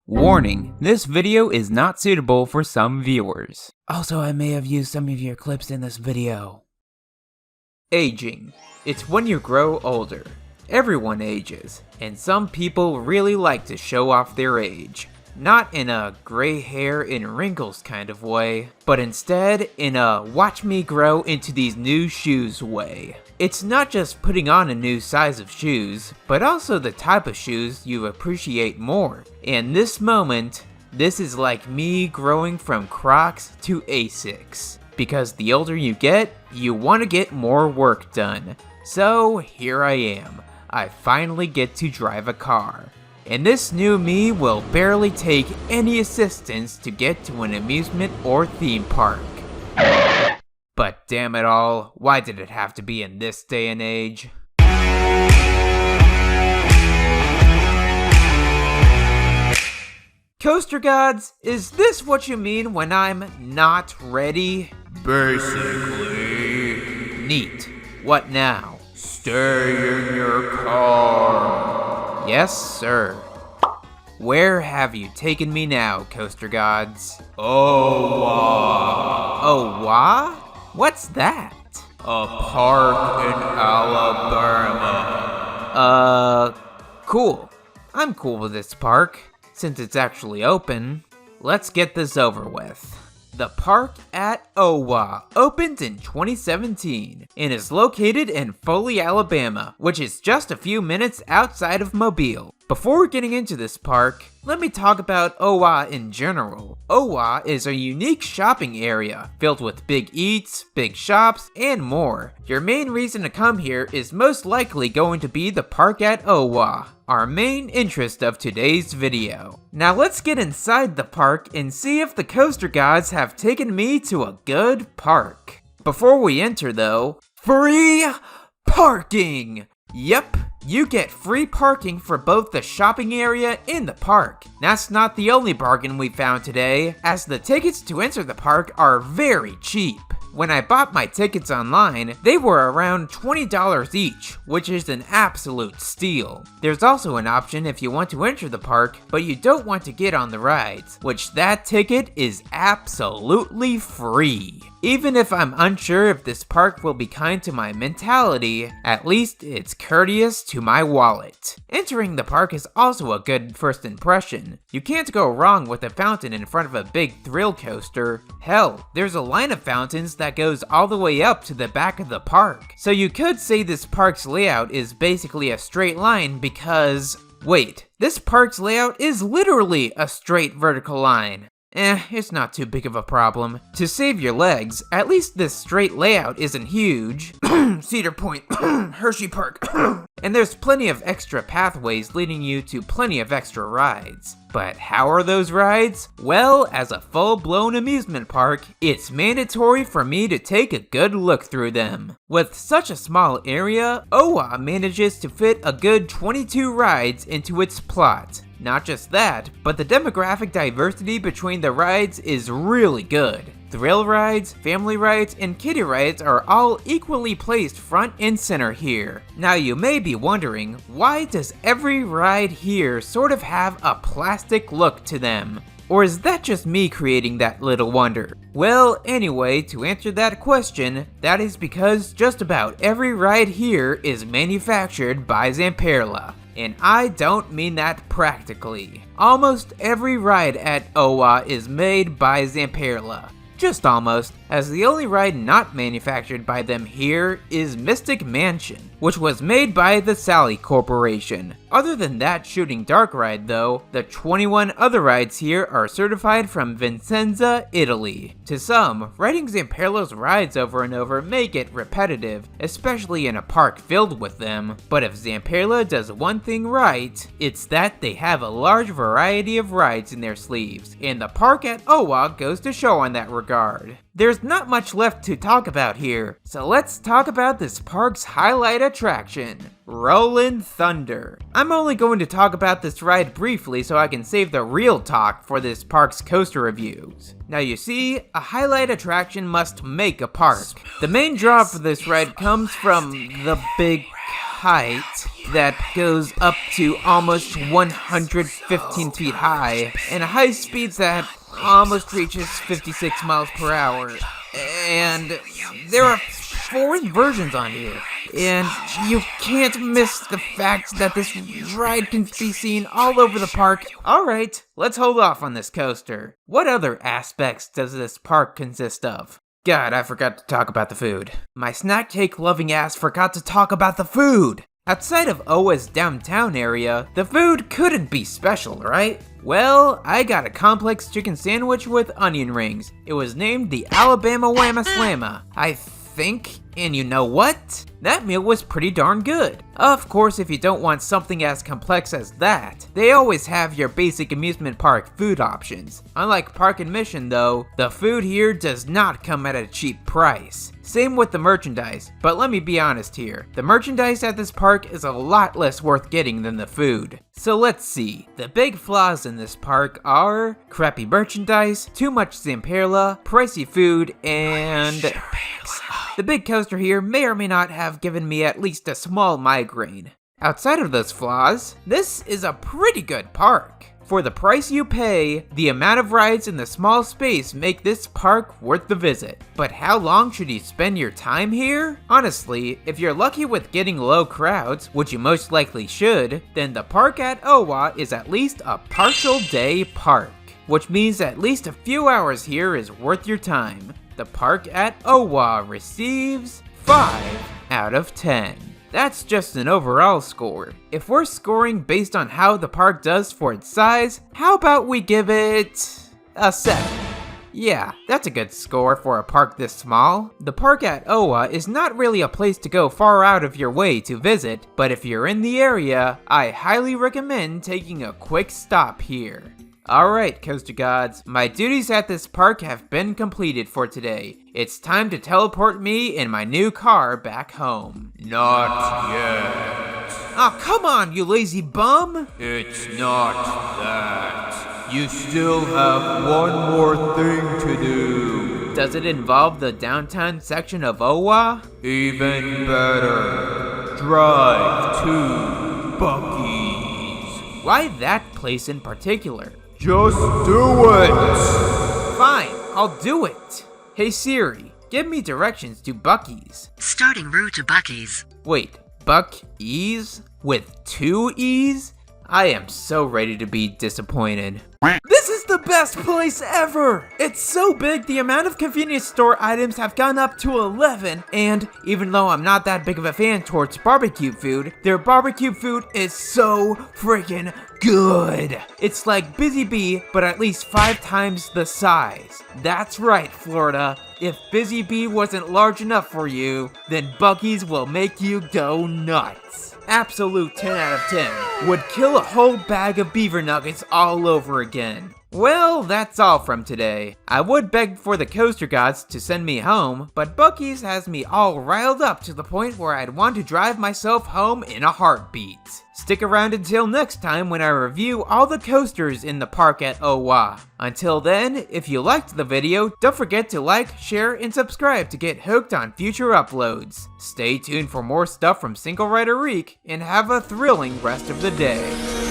Warning, this video is not suitable for some viewers. Also, I may have used some of your clips in this video. Aging. It's when you grow older. Everyone ages, and some people really like to show off their age. Not in a gray hair and wrinkles kind of way, but instead in a watch me grow into these new shoes way. It's not just putting on a new size of shoes, but also the type of shoes you appreciate more. In this moment, this is like me growing from Crocs to Asics. Because the older you get, you want to get more work done. So here I am. I finally get to drive a car. And this new me will barely take any assistance to get to an amusement or theme park. But damn it all, why did it have to be in this day and age? Coaster gods, is this what you mean when I'm not ready? Basically. Neat. What now? Stay in your car. Yes, sir. Where have you taken me now, coaster gods? OWA. OWA? What's that? A park in Alabama. Cool. I'm cool with this park, since it's actually open. Let's get this over with. The park at OWA opened in 2017 and is located in Foley, Alabama, which is just a few minutes outside of Mobile. Before getting into this park, let me talk about OWA in general. OWA is a unique shopping area filled with big eats, big shops, and more. Your main reason to come here is most likely going to be the park at OWA, our main interest of today's video. Now let's get inside the park and see if the coaster gods have taken me to a good park. Before we enter though, free parking! Yep, you get free parking for both the shopping area and the park. That's not the only bargain we found today, as the tickets to enter the park are very cheap. When I bought my tickets online, they were around $20 each, which is an absolute steal. There's also an option if you want to enter the park, but you don't want to get on the rides, which that ticket is absolutely free. Even if I'm unsure if this park will be kind to my mentality, at least it's courteous to my wallet. Entering the park is also a good first impression. You can't go wrong with a fountain in front of a big thrill coaster. Hell, there's a line of fountains that goes all the way up to the back of the park. So you could say this park's layout is basically a straight line because... wait, this park's layout is literally a straight vertical line. It's not too big of a problem. To save your legs, at least this straight layout isn't huge. Cedar Point, Hershey Park. And there's plenty of extra pathways leading you to plenty of extra rides. But how are those rides? Well, as a full-blown amusement park, it's mandatory for me to take a good look through them. With such a small area, OWA manages to fit a good 22 rides into its plot. Not just that, but the demographic diversity between the rides is really good. Thrill rides, family rides, and kiddie rides are all equally placed front and center here. Now you may be wondering, why does every ride here sort of have a plastic look to them? Or is that just me creating that little wonder? Well, anyway, to answer that question, that is because just about every ride here is manufactured by Zamperla. And I don't mean that practically. Almost every ride at OWA is made by Zamperla. Just almost, as the only ride not manufactured by them here is Mystic Mansion, which was made by the Sally Corporation. Other than that shooting dark ride though, the 21 other rides here are certified from Vicenza, Italy. To some, riding Zamperla's rides over and over may get repetitive, especially in a park filled with them. But if Zamperla does one thing right, it's that they have a large variety of rides in their sleeves, and the park at OWA goes to show on that regard. There's not much left to talk about here, so let's talk about this park's highlight attraction, Rollin' Thunder. I'm only going to talk about this ride briefly so I can save the real talk for this park's coaster reviews. Now you see, a highlight attraction must make a park. The main draw for this ride comes from the big height that goes up to almost 115 feet high, and high speeds that almost reaches 56 miles per hour. And there are 4 versions on here. And you can't miss the fact that this ride can be seen all over the park. Alright, let's hold off on this coaster. What other aspects does this park consist of? God, I forgot to talk about the food. My snack cake loving ass forgot to talk about the food. Outside of OWA's downtown area, the food couldn't be special, right? Well, I got a complex chicken sandwich with onion rings. It was named the Alabama Whammin, I think, and you know what? That meal was pretty darn good. Of course, if you don't want something as complex as that, they always have your basic amusement park food options. Unlike Park and Mission though, the food here does not come at a cheap price. Same with the merchandise, but let me be honest here. The merchandise at this park is a lot less worth getting than the food. So let's see. The big flaws in this park are crappy merchandise, too much Zamperla, pricey food, and the big coaster here may or may not have given me at least a small migraine. Outside of those flaws, this is a pretty good park. For the price you pay, the amount of rides in the small space make this park worth the visit. But how long should you spend your time here? Honestly, if you're lucky with getting low crowds, which you most likely should, then the park at OWA is at least a partial day park, which means at least a few hours here is worth your time. The park at OWA receives 5 out of 10. That's just an overall score. If we're scoring based on how the park does for its size, how about we give it a 7? Yeah, that's a good score for a park this small. The park at OWA is not really a place to go far out of your way to visit, but if you're in the area, I highly recommend taking a quick stop here. Alright, Coaster Gods, my duties at this park have been completed for today. It's time to teleport me in my new car back home. Not yet. Oh, come on, you lazy bum! It's not that. You still have one more thing to do. Does it involve the downtown section of OWA? Even better. Drive to Buc-ee's. Why that place in particular? Just do it! Fine, I'll do it. Hey Siri, give me directions to Buc-ee's. Starting route to Buc-ee's. Wait, Buc-ee's? With 2 E's? I am so ready to be disappointed. This is the best place ever! It's so big, the amount of convenience store items have gone up to 11, and even though I'm not that big of a fan towards barbecue food, their barbecue food is so freaking good. It's like Busy Bee, but at least 5 times the size. That's right, Florida. If Busy Bee wasn't large enough for you, then Buc-ee's will make you go nuts. Absolute 10 out of 10. Would kill a whole bag of beaver nuggets all over again. Well, that's all from today. I would beg for the Coaster Gods to send me home, but Buc-ee's has me all riled up to the point where I'd want to drive myself home in a heartbeat. Stick around until next time when I review all the coasters in the park at OWA. Until then, if you liked the video, don't forget to like, share, and subscribe to get hooked on future uploads. Stay tuned for more stuff from SingleRiderReak, and have a thrilling rest of the day.